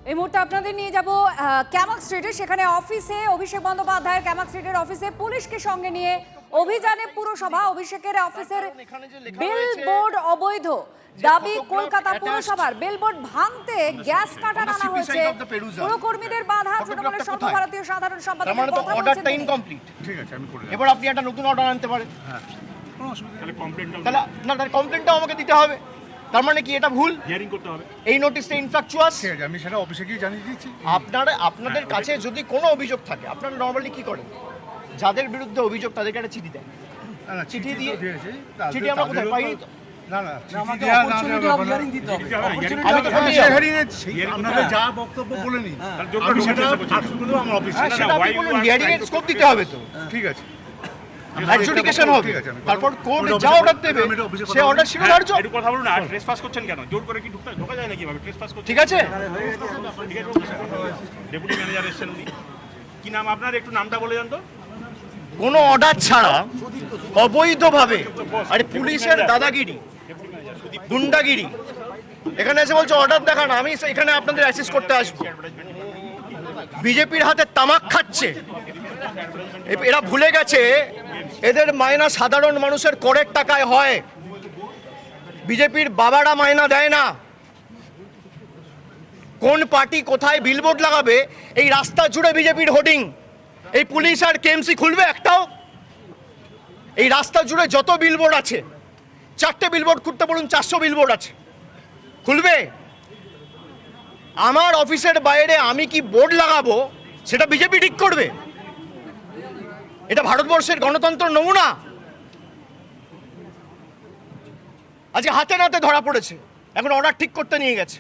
এই মুহূর্তে আপনাদের নিয়ে যাব ক্যামাক স্ট্রিটে। সেখানে অফিসে অভিষেক বন্দ্যোপাধ্যায়ের ক্যামাক স্ট্রিটের অফিসে পুলিশকে সঙ্গে নিয়ে অভিযানে পুরসভা। অভিষেকের অফিসের বিলবোর্ড অবৈধ দাবি কলকাতা পুরসভার। বিলবোর্ড ভাঙতে গ্যাস কাটার আনা হয়েছে, পুরকর্মীদের বাধা। তৃণমূলের সর্বভারতীয় সাধারণ সম্পাদক অর্ডারটা ইনকমপ্লিট। ঠিক আছে, আমি করে দেব। এবার আপনি একটা নতুন অর্ডার আনতে পারেন। হ্যাঁ, কোনো অসুবিধা নেই। তাহলে কমপ্লেনটাও আমাকে দিতে হবে। তার মানে কি এটা ভুল? হিয়ারিং করতে হবে। এই নোটিশটা ইনফ্যাকচুয়াস। ঠিক আছে, আমি সেটা অফিসে গিয়ে জানিয়ে দিচ্ছি। আপনাদের কাছে যদি কোনো অভিযোগ থাকে, আপনারা নরমালি কি করেন? যাদের বিরুদ্ধে অভিযোগ তাদেরকে একটা চিঠি দেন। না, চিঠি দিয়ে চিঠি আমরা কোথায় পাই? না না, আমি তো আপনারা যা বক্তব্য বলে নিন, আমি সেটা আমার অফিসে হিয়ারিং এর স্কোপ দিতে হবে তো। ঠিক আছে, অ্যাডজুডিকেশন হবে, তারপর কোর্ট যা অর্ডার দেবে সে অর্ডার শিরোধার্য। একটু কথা বলুন না, ট্রেসপাস করছেন কেন? জোর করে কি ঢোকা যায় নাকি? ভাবে ট্রেসপাস করছেন। ঠিক আছে, ডেপুটি ম্যানেজার এসেছেন উনি। কি নাম আপনার? একটু নামটা বলে যান তো। কোনো অর্ডার ছাড়া অবৈধভাবে, আরে পুলিশের দাদাগিরি, গুন্ডাগিরি, এখানে এসে বলছে অর্ডার দেখান, আমি এখানে আপনাদের অ্যাসিস্ট করতে আসবো। বিজেপির হাতে তামাক খাচ্ছে। এরা ভুলে গেছে এদের মায়না সাধারণ মানুষের করের টাকায় হয়। বিজেপির বাবারা মায়না দেয় না। কোন পার্টি কোথায় বিলবোর্ড লাগাবে এই রাস্তা জুড়ে বিজেপির হোর্ডিং। এই পুলিশ আর কেএমসি খুলবে একটাও? এই রাস্তা জুড়ে যত বিলবোর্ড আছে, 4টে বিলবোর্ড খুলতে বলুন, 400 বিলবোর্ড আছে, খুলবে? আমার অফিসের বাইরে আমি কি বোর্ড লাগাবো সেটা বিজেপি ঠিক করবে? এটা ভারতবর্ষের গণতন্ত্র নমুনা? আজকে হাতে নাতে ধরা পড়েছে, এখন অর্ডার ঠিক করতে নিয়ে গেছে।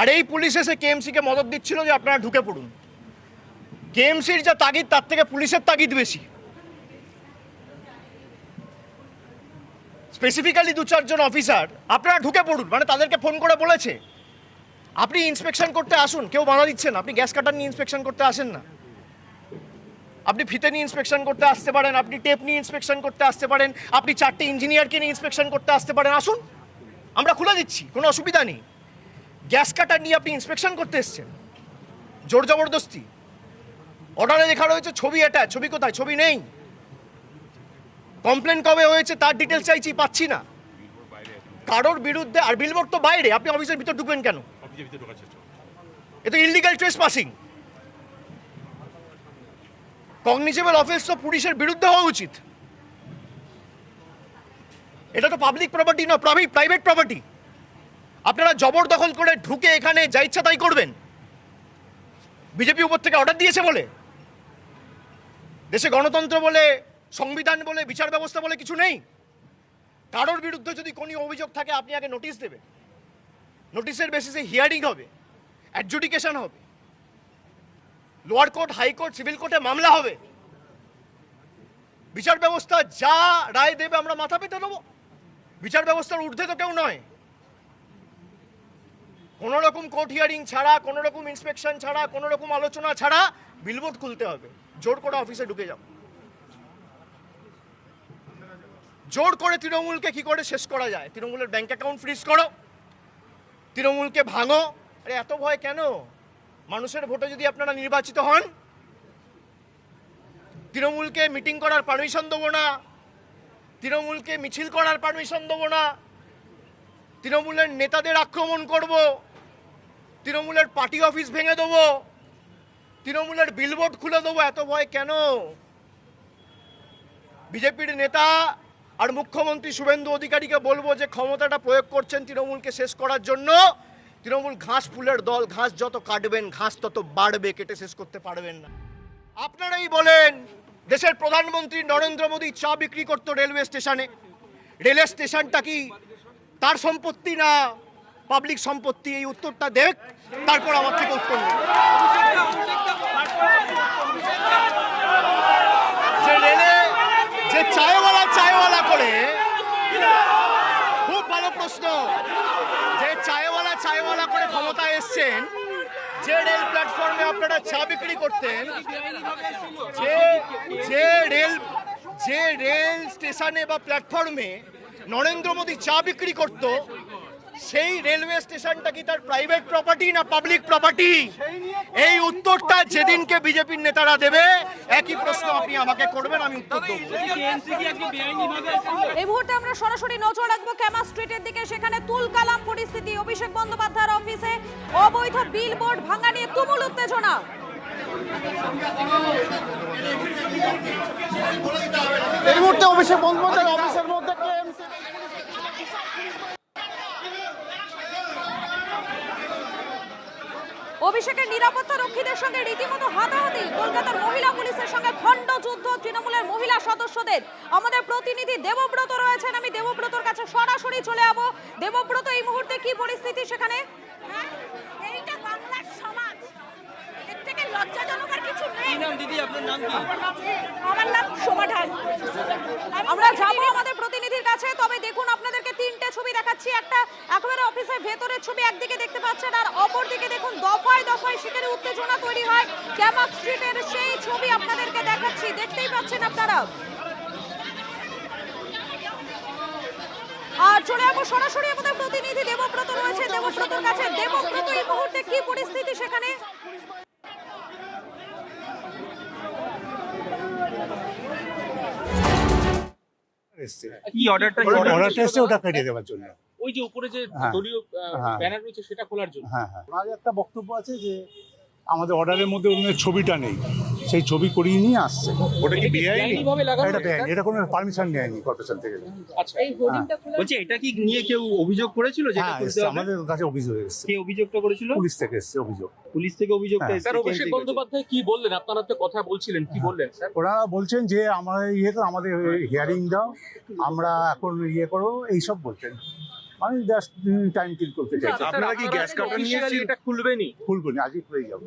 আর এই পুলিশ এসে কেএমসিকে মদত দিচ্ছিল যে আপনারা ঢুকে পড়ুন। কেএমসির যা তাগিদ তার থেকে পুলিশের তাগিদ বেশি। স্পেসিফিক্যালি 2-4 জন অফিসার আপনারা ঢুকে পড়ুন, মানে তাদেরকে ফোন করে বলেছে আপনি ইন্সপেকশন করতে আসুন। কেউ বাধা দিচ্ছেন? আপনি গ্যাস কাটার নিয়ে ইন্সপেকশন করতে আসেন না। আপনি ফিতে নিয়ে ইন্সপেকশন করতে আসতে পারেন, আপনি টেপ নিয়ে ইন্সপেকশন করতে আসতে পারেন, আপনি 4টে ইঞ্জিনিয়ারকে নিয়ে ইন্সপেকশন করতে আসতে পারেন। আসুন, আমরা খুলে দিচ্ছি, কোনো অসুবিধা নেই। গ্যাস কাটার নিয়ে আপনি ইন্সপেকশন করতে এসছেন, জোর জবরদস্তি। অর্ডারে লেখা রয়েছে ছবি অ্যাটাচ, ছবি কোথায়? ছবি নেই। কমপ্লেন কবে হয়েছে তার ডিটেলস চাইছি, পাচ্ছি না। কারোর বিরুদ্ধে, আর বিলবোর্ড তো বাইরে, আপনি অফিসের ভিতর ঢুকবেন কেন? এ তো ইললিগাল ট্রেসপাসিং। কগনিজেবল অফেন্স তো পুলিশের বিরুদ্ধে হওয়া উচিত। এটা তো পাবলিক প্রপার্টি না, প্রাইভেট প্রপার্টি। আপনারা জবরদখল করে ঢুকে এখানে যা ইচ্ছা তাই করবেন বিজেপি উপর থেকে অর্ডার দিয়েছে বলে? দেশে গণতন্ত্র বলে, সংবিধান বলে, বিচার ব্যবস্থা বলে কিছু নেই? কারোর বিরুদ্ধে যদি কোনো অভিযোগ থাকে আপনি আগে নোটিশ দেবেন। নোটিশের বেসিসে হিয়ারিং হবে, অ্যাডজুডিকেশন হবে, লোয়ার কোর্ট, হাইকোর্ট, সিভিল কোর্টে মামলা হবে। বিচার ব্যবস্থা যা রায় দেবে আমরা মাথা পেতে নেব। বিচার ব্যবস্থার ঊর্ধ্বে তো কেউ নয়। কোনো রকম কোর্ট হিয়ারিং ছাড়া, কোনো রকম ইন্সপেকশন ছাড়া, কোনো রকম আলোচনা ছাড়া বিলবোর্ড খুলতে হবে। জোর করে অফিসে ঢুকে যাও। জোর করে তৃণমূলকে কি করে শেষ করা যায়? তৃণমূলের ব্যাংক অ্যাকাউন্ট ফ্রিজ করো, তৃণমূলকে ভাঙো। আরে এত ভয় কেন? মানুষের ভোটে যদি আপনারা নির্বাচিত হন, তৃণমূলকে মিটিং করার পারমিশন দেবো না, তৃণমূলকে মিছিল করার পারমিশন দেবো না, তৃণমূলের নেতাদের আক্রমণ করব, তৃণমূলের পার্টি অফিস ভেঙে দেবো, তৃণমূলের বিলবোর্ড খুলে দেবো। এত ভয় কেন? বিজেপির নেতা আর মুখ্যমন্ত্রী শুভেন্দু অধিকারীকে বলবো যে ক্ষমতাটা প্রয়োগ করছেন তৃণমূলকে শেষ করার জন্য। তৃণমূল ঘাস ফুলের দল, ঘাস যত কাটবেন ঘাস তত বাড়বে, কেটে শেষ করতে পারবেন না। আপনারাই বলেন, দেশের প্রধানমন্ত্রী নরেন্দ্র মোদী চা বিক্রি করতো রেলওয়ে স্টেশনে। রেলওয়ে স্টেশনটা কি তার সম্পত্তি না পাবলিক সম্পত্তি? এই উত্তরটা দেখ, তারপর আমার থেকে উত্তর নেই। যে রেলে যে চায়ওয়ালা করে, খুব ভালো প্রশ্ন, যে চায়ওয়ালা করে ক্ষমতায় এসছেন, যে রেল প্ল্যাটফর্মে আপনারা চা বিক্রি করতেন, যে রেল স্টেশনে বা প্ল্যাটফর্মে নরেন্দ্র মোদী চা বিক্রি করত, সেই রেলওয়ে স্টেশনটা কি তার প্রাইভেট প্রপার্টি না পাবলিক প্রপার্টি? এই উত্তরটা যেদিনকে বিজেপির নেতারা দেবে, একই প্রশ্ন আপনি আমাকে করবেন, আমি উত্তর দেবো। এই মুহূর্তে আমরা সরাসরি নজর রাখবো ক্যামা স্ট্রিটের দিকে। সেখানে তুলকালাম পরিস্থিতি। অভিষেক বন্দ্যোপাধ্যায়ের অফিসে অবৈধ বিলবোর্ড ভাঙা নিয়ে তুমুল উত্তেজনা। এই মুহূর্তে অভিষেক বন্দ্যোপাধ্যায়ের অফিসের মধ্যে কেএমসি অভিষেকের নিরাপত্তা রক্ষীদের সঙ্গে রীতিমতো হাতাহাতি। কলকাতার মহিলা পুলিশের সঙ্গে খণ্ড যুদ্ধ তৃণমূলের মহিলা সদস্যদের। আমাদের প্রতিনিধি দেবব্রত রয়েছেন, আমি দেবব্রতর কাছে সরাসরি চলে যাবো। দেবব্রত, এই মুহূর্তে কি পরিস্থিতি সেখানে? এইটা বাংলার সমাজ, এর থেকে লজ্জাজনক আর কিছু নেই। কি নাম দিদি, আপনার নাম কি? আমার নাম সোমা ঢাল। আমরা যাবো আমাদের প্রতিনিধির কাছে। তবে দেখুন, আপনাদেরকে তিনটে ছবি দেখাচ্ছি। একটা একেবারে অফিসের ভেতরের ছবি একদিকে দেখতে পাচ্ছেন, আর অপরদিকে দেখুন দফায় দফায় সেখানে উত্তেজনা তৈরি হয়। ক্যামাক স্ট্রিটের সেই ছবি আপনাদেরকে দেখাচ্ছি, দেখতেই পাচ্ছেন আপনারা। আর চলে যাবো সরাসরি আমাদের প্রতিনিধি দেবব্রত রয়েছে দেবব্রতর কাছে। দেবব্রত, এই মুহূর্তে কি পরিস্থিতি সেখানে? কি অর্ডারটা অর্ডারটা এসছে ওটা কেটে দেওয়ার জন্য। ওই যে উপরে যে হ্যাঁ। দলীয় হ্যাঁ। ব্যানার রয়েছে সেটা খোলার জন্য। হ্যাঁ হ্যাঁ, ওনার একটা বক্তব্য আছে যে আমাদের অর্ডারের মধ্যে ওনার ছবিটা নেই, সেই ছবি করিয়ে নিয়ে আসছে। ওটা কি বেআইনি? বেআইনিভাবে লাগানো এটা হয়েছে? বেআইনি, এটা কোনো পারমিশন নেয়নি কর্পোরেশন থেকে। আচ্ছা, এই হোর্ডিংটা খোলা বলছি, এটা কি নিয়ে কেউ অভিযোগ করেছিল যেটা হ্যাঁ, তুলতে এসছে, হবে? আমাদের কাছে অভিযোগ এসছে, কে অভিযোগটা করেছিল? পুলিশ থেকে এসছে অভিযোগ। পুলিশ থেকে অভিযোগটা হ্যাঁ। এসেছে। স্যার, অভিষেক বন্দ্যোপাধ্যায় কি বললেন? আপনারা তো কথা বলছিলেন, কি বললেন স্যার? ওরা বলছেন যে আমরা আমাদের হিয়ারিং দাও, আমরা এখন করো, এইসব বলছেন। আমি জাস্ট টাইম কিল করতে চাইছি। আপনারা কি গ্যাস কাটার নিয়ে Officially এটা খুলবেনি? খুলবো না, আজই খুলে যাবো।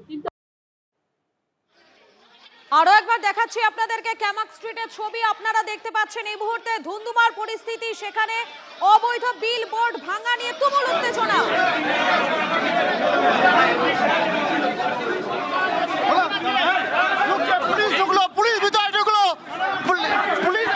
আরো একবার দেখাচ্ছি আপনাদেরকে ক্যামাক স্ট্রিটের ছবি। আপনারা দেখতে পাচ্ছেন এই মুহূর্তে ধুন্ধুমার পরিস্থিতি। সেখানে অবৈধ বিলবোর্ড ভাঙা নিয়ে তুমুল উত্তেজনা। পুলিশ ঢুকলো, পুলিশ ভিতরে ঢুকলো, পুলিশ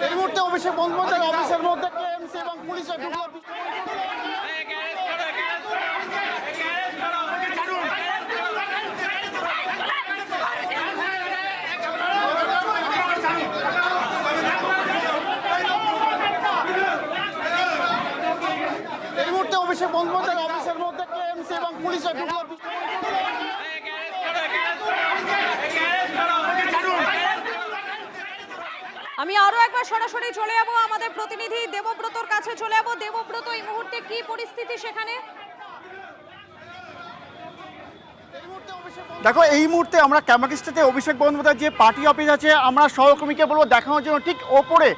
এই মুহূর্তে অভিষেক বন্দ্যোপাধ্যায়ের অফিসের মধ্যে কেএমসি এবং পুলিশের ঢুকলো। এই মুহূর্তে অভিষেক বন্দ্যোপাধ্যায়ের অফিসের মধ্যে কেএমসি এবং পুলিশের ঢুকলো। আমি আরো একবার সরাসরি চলে যাব আমাদের প্রতিনিধি দেবব্রতর কাছে চলে যাব। দেবব্রত, এই মুহূর্তে কি পরিস্থিতি সেখানে? দেখো, এই মুহূর্তে আমরা ক্যামাক স্ট্রিটে অভিষেক বন্দ্যোপাধ্যায়ের যে পার্টি অফিস আছে, আমরা সহকর্মীকে বলবো দেখানোর জন্য। ঠিক ওপরে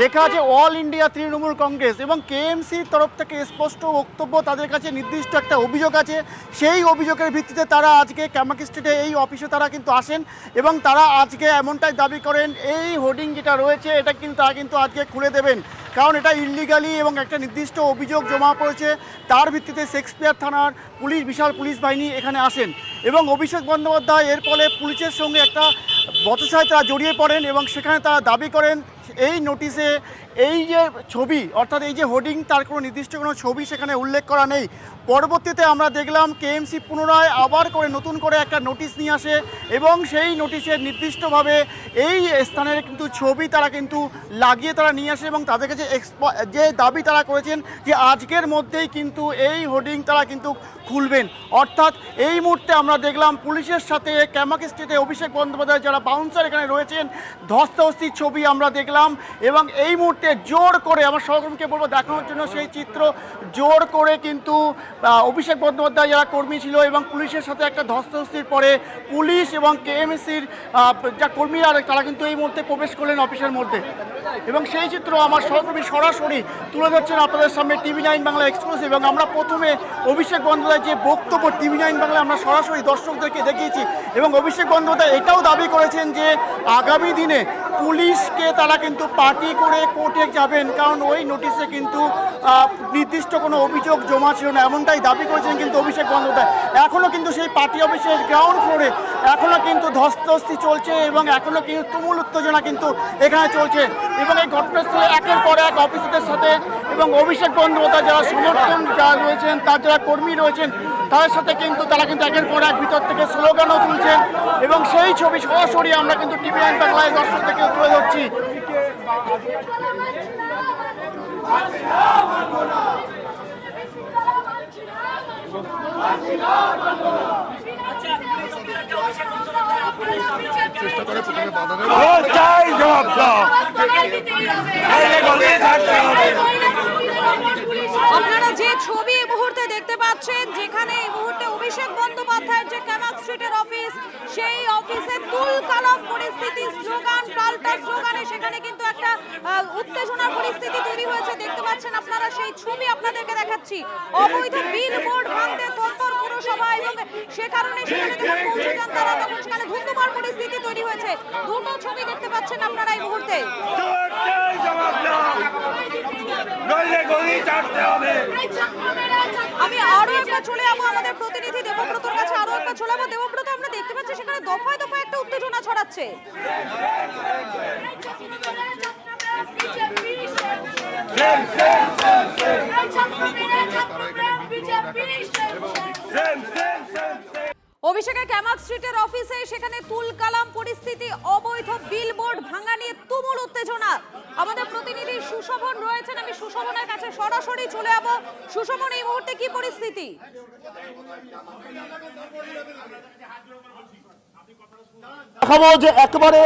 লেখা আছে অল ইন্ডিয়া তৃণমূল কংগ্রেস, এবং কেএমসির তরফ থেকে স্পষ্ট বক্তব্য, তাদের কাছে নির্দিষ্ট একটা অভিযোগ আছে। সেই অভিযোগের ভিত্তিতে তারা আজকে ক্যামাক স্ট্রিটে এই অফিসে তারা কিন্তু আসেন, এবং তারা আজকে এমনটাই দাবি করেন এই হোর্ডিং যেটা রয়েছে এটা কিন্তু তারা কিন্তু আজকে খুলে দেবেন, কারণ এটা ইললিগালি এবং একটা নির্দিষ্ট অভিযোগ জমা পড়েছে। তার ভিত্তিতে শেক্সপিয়ার থানার পুলিশ, বিশাল পুলিশ বাহিনী এখানে আসেন, এবং অভিষেক বন্দ্যোপাধ্যায় এর ফলে পুলিশের সঙ্গে একটা বচসায় তারা জড়িয়ে পড়েন, এবং সেখানে তারা দাবি করেন এই নোটিশে এই যে ছবি, অর্থাৎ এই যে হোর্ডিং, তার কোনো নির্দিষ্ট কোনো ছবি সেখানে উল্লেখ করা নেই। পরবর্তীতে আমরা দেখলাম কেএমসি পুনরায় আবার করে নতুন করে একটা নোটিশ নিয়ে আসে, এবং সেই নোটিশে নির্দিষ্টভাবে এই স্থানের কিন্তু ছবি তারা কিন্তু লাগিয়ে তারা নিয়ে আসে, এবং তাদের কাছে যে দাবি তারা করেছেন যে আজকের মধ্যেই কিন্তু এই হোর্ডিং তারা কিন্তু খুলবেন। অর্থাৎ এই মুহূর্তে আমরা দেখলাম পুলিশের সাথে ক্যামাক স্ট্রিটে অভিষেক বন্দ্যোপাধ্যায় যারা বাউন্সার এখানে রয়েছেন, ধস্তাধস্তির ছবি আমরা দেখলাম। ছিলাম এবং এই মুহূর্তে জোর করে আমার সহকর্মীকে বলবো দেখানোর জন্য সেই চিত্র। জোর করে কিন্তু অভিষেক বন্দ্যোপাধ্যায় যারা কর্মী ছিল এবং পুলিশের সাথে একটা ধস্তাধস্তির পরে পুলিশ এবং কেএমসির যা কর্মীরা তারা কিন্তু এই মুহূর্তে প্রবেশ করলেন অফিসের মধ্যে এবং সেই চিত্র আমার সহকর্মী সরাসরি তুলে ধরছেন আপনাদের সামনে TV9 বাংলা এক্সক্লুসিভ। এবং আমরা প্রথমে অভিষেক বন্দ্যোপাধ্যায়ের যে বক্তব্য TV9 বাংলা আমরা সরাসরি দর্শকদেরকে দেখিয়েছি এবং অভিষেক বন্দ্যোপাধ্যায় এটাও দাবি করেছেন যে আগামী দিনে পুলিশকে তারা কিন্তু পার্টি করে কোর্টে যাবেন, কারণ ওই নোটিশে কিন্তু নির্দিষ্ট কোনো অভিযোগ জমা ছিল না, এমনটাই দাবি করেছেন কিন্তু অভিষেক বন্দ্যোপাধ্যায়। এখনও কিন্তু সেই পার্টি অফিসের গ্রাউন্ড ফ্লোরে এখনও কিন্তু ধস্তাধস্তি চলছে এবং এখনও কিন্তু তুমুল উত্তেজনা কিন্তু এখানে চলছে এবং এই ঘটনাস্থলে একের পর এক অফিসারদের সাথে এবং অভিষেক বন্দ্যোপাধ্যায় যারা সমর্থন যারা রয়েছেন তার যারা কর্মী রয়েছেন তাদের সাথে কিন্তু তারা কিন্তু একের পর এক ভিতর থেকে স্লোগানও তুলছেন এবং সেই ছবি সরাসরি আমরা কিন্তু TV9 বাংলায় দর্শক থেকে তুলে ধরছি। আপনারা যে ছবি এই মুহূর্তে দেখতে পাচ্ছেন, যেখানে এই মুহূর্তে অভিষেক বন্দ্যোপাধ্যায়ের যে ক্যামাক স্ট্রিটের অফিস, সেই অফিসে তুল কালাম পরিস্থিতি, স্লোগান পাল্টা স্লোগানে সেখানে কিন্তু একটা উত্তেজনার পরিস্থিতি তৈরি হয়েছে। দেখতে পাচ্ছেন আপনারা, সেই ছবি আপনাদেরকে দেখাচ্ছি। অবৈধ বিলবোর্ড ভাঙতে তৎপর পুরসভা এবং সে কারণে সেখানে যখন পৌঁছে যান তারা, তখন সেখানে ধুন্ধুমার পরিস্থিতি তৈরি হয়েছে। দুটো ছবি দেখতে পাচ্ছেন আপনারা এই মুহূর্তে। আমি আরো একবার চলে যাবো আমাদের প্রতিনিধি দেবব্রতর কাছে, আরো একবার চলে যাবো। দেবব্রত, আমরা দেখতে পাচ্ছি সেখানে দফায় দফায় একটা উত্তেজনা ছড়াচ্ছে। অভিষেকের ক্যামাক স্ট্রিটের অফিসে সেখানে তুল কালাম পরিস্থিতি, অবৈধ বিলবোর্ড ভাঙা নিয়ে তুমুল উত্তেজনা। আমাদের প্রতিনিধি সুশোভন রয়েছেন, আমি সুশোভনের কাছে সরাসরি চলে যাব। সুশোভন, এই মুহূর্তে কি পরিস্থিতি? দেখাবো যে একেবারে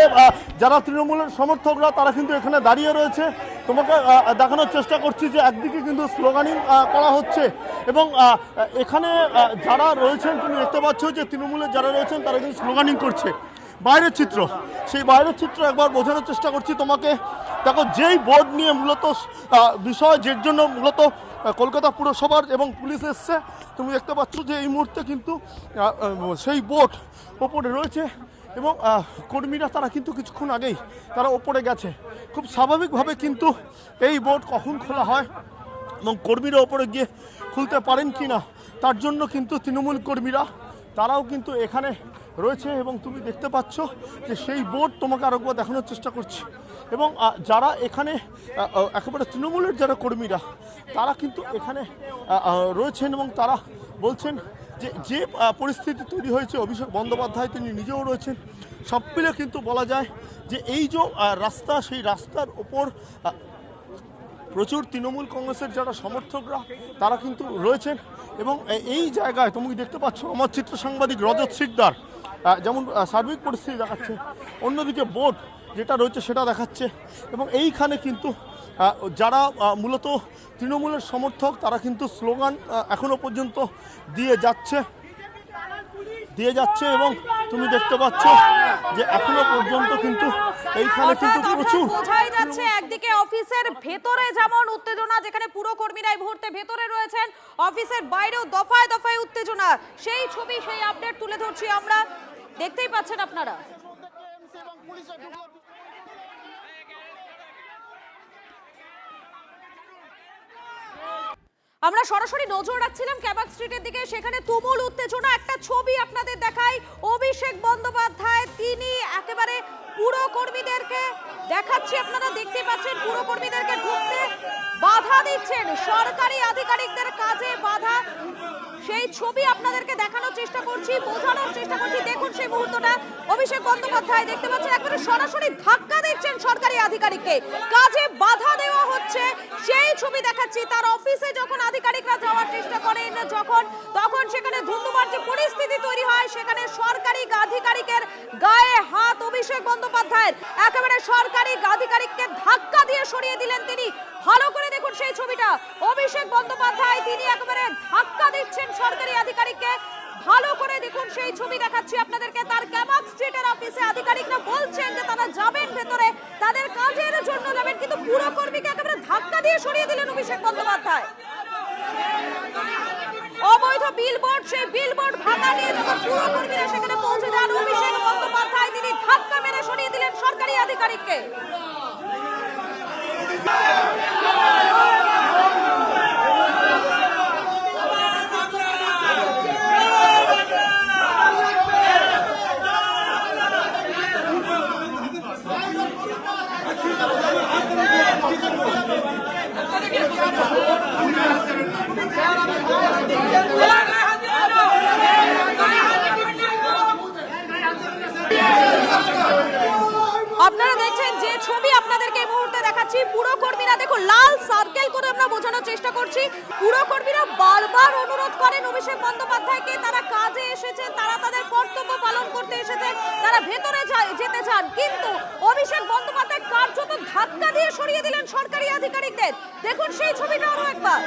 যারা তৃণমূলের সমর্থকরা তারা কিন্তু এখানে দাঁড়িয়ে রয়েছে। তোমাকে দেখানোর চেষ্টা করছি যে একদিকে কিন্তু স্লোগানিং করা হচ্ছে এবং এখানে যারা রয়েছেন তুমি দেখতে পাচ্ছ যে তৃণমূলের যারা রয়েছেন তারা কিন্তু স্লোগানিং করছে। বাইরের চিত্র, সেই বাইরের চিত্র একবার বোঝানোর চেষ্টা করছি তোমাকে। দেখো, যেই বোর্ড নিয়ে মূলত বিষয়, যের জন্য মূলত কলকাতা পুরসভার এবং পুলিশ এসছে, তুমি দেখতে পাচ্ছ যে এই মুহূর্তে কিন্তু সেই বোর্ড ওপরে রয়েছে এবং কর্মীরা তারা কিন্তু কিছুক্ষণ আগেই তারা ওপরে গেছে। খুব স্বাভাবিকভাবে কিন্তু এই বোর্ড কখন খোলা হয় এবং কর্মীরা ওপরে গিয়ে খুলতে পারেন কি না তার জন্য কিন্তু তৃণমূল কর্মীরা তারাও কিন্তু এখানে রয়েছে এবং তুমি দেখতে পাচ্ছ যে সেই বোর্ড তোমাকে আরও একবার দেখানোর চেষ্টা করছি। এবং যারা এখানে একেবারে তৃণমূলের যারা কর্মীরা তারা কিন্তু এখানে রয়েছেন এবং তারা বলছেন যে পরিস্থিতি তৈরি হয়েছে, অভিষেক বন্দ্যোপাধ্যায় তিনি নিজেও রয়েছেন, সব মিলে কিন্তু বলা যায় যে এই যে রাস্তা, সেই রাস্তার ওপর প্রচুর তৃণমূল কংগ্রেসের যারা সমর্থকরা তারা কিন্তু রয়েছেন এবং এই জায়গায় তুমি দেখতে পাচ্ছ আমার চিত্র সাংবাদিক রজত শিকদার যেমন সার্বিক পরিস্থিতি দেখাচ্ছে, অন্যদিকে বোর্ড যেটা রয়েছে সেটা দেখাচ্ছে এবং এইখানে কিন্তু যারা মূলত তৃণমূলের সমর্থক তারা কিন্তু স্লোগান এখনো পর্যন্ত দিয়ে যাচ্ছে এবং তুমি দেখতে পাচ্ছ যে এখনো পর্যন্ত কিন্তু এইখানে কিন্তু প্রচুর বোঝাই যাচ্ছে। একদিকে অফিসের ভেতরে যেমন উত্তেজনা, যেখানে পুরো কর্মীরা এই মুহূর্তে ভেতরে রয়েছেন, অফিসের বাইরেও দফায় দফায় উত্তেজনা। সেই ছবি, সেই আপডেট তুলে ধরছি আমরা, দেখতেই পাচ্ছেন আপনারা। আমরা সরাসরি নজর রাখছিলাম ক্যামাক স্ট্রিটের দিকে, সেখানে তুমুল উত্তেজনা। একটা ছবি আপনাদের দেখাই, অভিষেক বন্দ্যোপাধ্যায় তিনি একেবারে পুরো কর্মীদেরকে দেখাচ্ছি, আপনারা দেখতে পাচ্ছেন পুরো কর্মীদেরকে ঢুকতে বাধা দিচ্ছেন, সরকারি আধিকারিকদের কাজে বাধা। সেই ছবি আপনাদেরকে দেখানোর চেষ্টা করছি, বোঝানোর চেষ্টা করছি। দেখুন সেই মুহূর্তটা, অভিষেক বন্দ্যোপাধ্যায় দেখতে পাচ্ছেন একবারে সরাসরি ধাক্কা দিচ্ছেন সরকারি আধিকারিককে, কাজে বাধা দেওয়া হচ্ছে সেই ছবি দেখাচ্ছি। তার অফিসে যখন আধিকারিকরা যাওয়ার চেষ্টা করেন তখন সেখানে ধুন্ধুমার যে পরিস্থিতি তৈরি হয়, সেখানে সরকারি আধিকারিকের গায়ে হাত অভিষেক অভিষেক বন্দ্যোপাধ্যায়ের। একেবারে সরকারি আধিকারিককে ধাক্কা দিয়ে সরিয়ে দিলেন তিনি। ভালো করে দেখুন সেই ছবিটা। অভিষেক বন্দ্যোপাধ্যায় তিনি একেবারে ধাক্কা দিচ্ছেন সরকারি আধিকারিককে। ভালো করে দেখুন সেই ছবি দেখাচ্ছি আপনাদেরকে। তার ক্যামাক স্ট্রিটের অফিসে আধিকারিকরা বলছেন যে তারা যাবেন ভেতরে, তাদের কাজের জন্য যাবেন, কিন্তু পুরকর্মীকে একেবারে ধাক্কা দিয়ে সরিয়ে দিলেন অভিষেক বন্দ্যোপাধ্যায়। অবৈধ বিলবোর্ড, সেই বিলবোর্ড ভাঙা নিয়ে যখন পুরকর্মীরা সেখানে পৌঁছে যান, অভিষেক বন্দ্যোপাধ্যায় তিনি ধাক্কা মেরে সরিয়ে দিলেন সরকারি আধিকারিককে। আপনারা দেখছেন যে ছবি আপনাদেরকে এই মুহূর্তে দেখাচ্ছি, পুরকর্মীরা দেখুন লাল সার্কেল করে আমরা বোঝানোর চেষ্টা করছি। পুরকর্মীরা বারবার অনুরোধ করেন অভিষেক বন্দ্যোপাধ্যায়কে, তারা কাজে এসেছেন, তারা তাদের কর্তব্য পালন করতে এসেছেন, তারা ভেতরে যেতে চান, কিন্তু অভিষেক বন্দ্যোপাধ্যায় কার্যত ধাক্কা দিয়ে সরিয়ে দিলেন সরকারি আধিকারিকদের। দেখুন সেই ছবিটা আরো একবার।